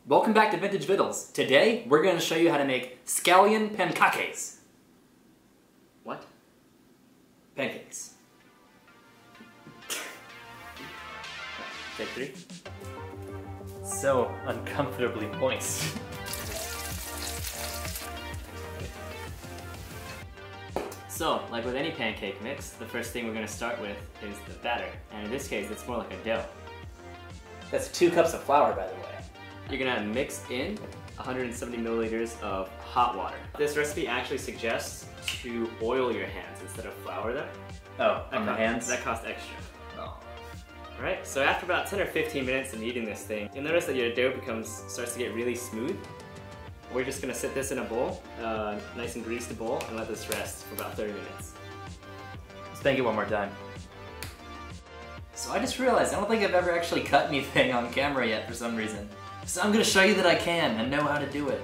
Welcome back to Vintage Vittles. Today, we're going to show you how to make Scallion Pancakes. What? Pancakes. Take 3. So uncomfortably moist. So, like with any pancake mix, the first thing we're going to start with is the batter. And in this case, it's more like a dough. That's 2 cups of flour, by the way. You're going to mix in 170 milliliters of hot water. This recipe actually suggests to oil your hands instead of flour them. Oh, on the hands? That costs extra. Oh. Alright, so after about 10 or 15 minutes of kneading this thing, you'll notice that your dough starts to get really smooth. We're just going to sit this in a bowl, nice and greased bowl, and let this rest for about 30 minutes. Let's bang it one more time. So I just realized I don't think I've ever actually cut anything on camera yet for some reason. So I'm going to show you that I can and know how to do it.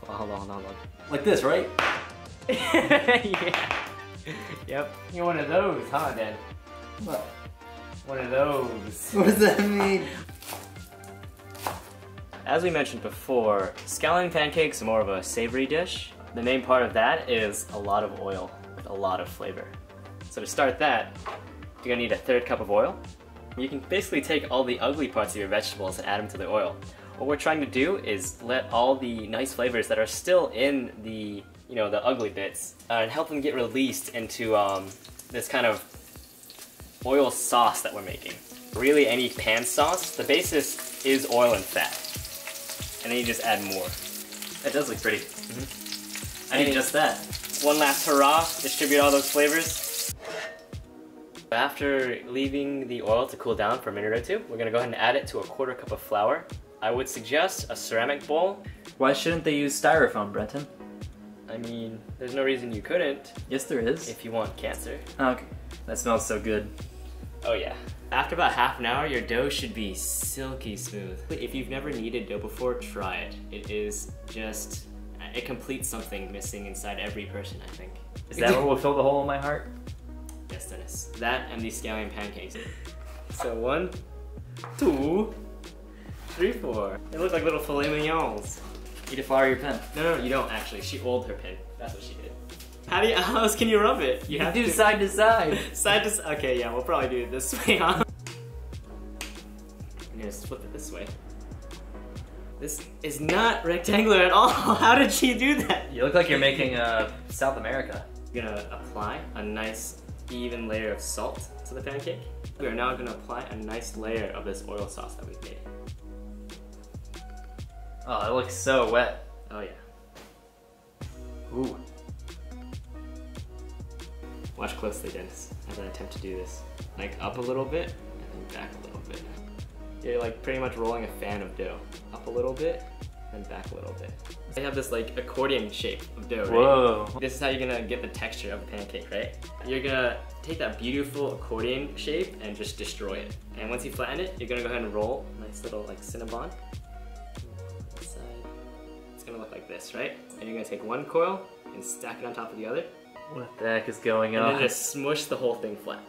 Hold on. Like this, right? Yeah. Yep. You're one of those, huh, Dad? What? One of those. What does that mean? As we mentioned before, scallion pancakes are more of a savory dish. The main part of that is a lot of oil with a lot of flavor. So to start that, you're gonna need a 1/3 cup of oil. You can basically take all the ugly parts of your vegetables and add them to the oil. What we're trying to do is let all the nice flavors that are still in the, the ugly bits, and help them get released into this kind of oil sauce that we're making. Really, any pan sauce, the basis is oil and fat. And then you just add more. That does look pretty. I need just that. One last hurrah, distribute all those flavors. After leaving the oil to cool down for a minute or 2, we're gonna go ahead and add it to a 1/4 cup of flour. I would suggest a ceramic bowl. Why shouldn't they use styrofoam, Brenton? I mean, there's no reason you couldn't. Yes, there is. If you want cancer. Okay. That smells so good. Oh yeah. After about half an hour, your dough should be silky smooth. If you've never kneaded dough before, try it. It is just, it completes something missing inside every person, I think. Is that what will fill the hole in my heart? Yes, Dennis. That and these scallion pancakes. So 1, 2, 3, 4. They look like little filet mignons. You deflower your pen. No, you don't actually. She oiled her pin. That's what she did. How else can you rub it? You have to do side to side. Side to side. Okay, yeah, we'll probably do it this way, huh? I'm gonna flip it this way. This is not rectangular at all. How did she do that? You look like you're making South America. We're gonna apply a nice even layer of salt to the pancake. We are now gonna apply a nice layer of this oil sauce that we've made. Oh, it looks so wet. Oh yeah. Ooh. Watch closely, Dennis, as I attempt to do this. Like up a little bit, and then back a little bit. You're like pretty much rolling a fan of dough. Up a little bit, and back a little bit. They have this like accordion shape of dough, right? Whoa. This is how you're gonna get the texture of a pancake, right? You're gonna take that beautiful accordion shape and just destroy it. And once you flatten it, you're gonna go ahead and roll a nice little like Cinnabon. It's gonna look like this, right? And you're gonna take one coil and stack it on top of the other. What the heck is going on? And then just smush the whole thing flat.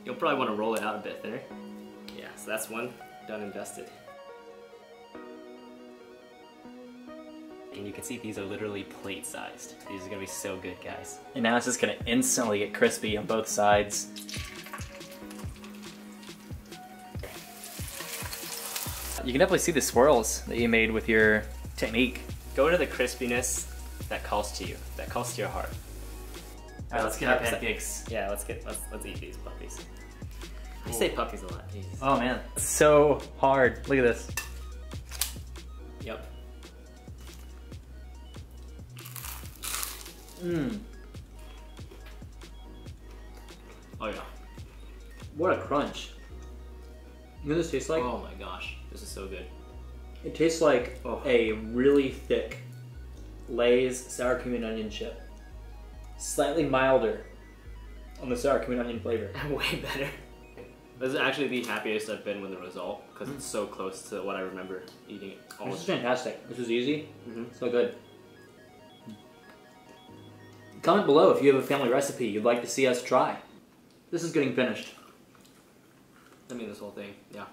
You'll probably want to roll it out a bit thinner. Yeah, so that's one done and dusted. And you can see these are literally plate sized. These are gonna be so good, guys. And now it's just gonna instantly get crispy on both sides. You can definitely see the swirls that you made with your technique. Go to the crispiness that calls to you, that calls to your heart. Alright, let's get our pancakes. Yeah, let's eat these puppies. I say puppies a lot, Jesus. Oh man. It's so hard. Look at this. Yep. Mmm. Oh yeah. What a crunch. You know what this tastes like? Oh my gosh, this is so good. It tastes like a really thick Lay's sour cream and onion chip. Slightly milder on the sour cream and onion flavor. Way better. This is actually the happiest I've been with the result because it's so close to what I remember eating it all. This is fantastic. This is easy. Mm-hmm. So good. Comment below if you have a family recipe you'd like to see us try. This is getting finished. I mean this whole thing, yeah.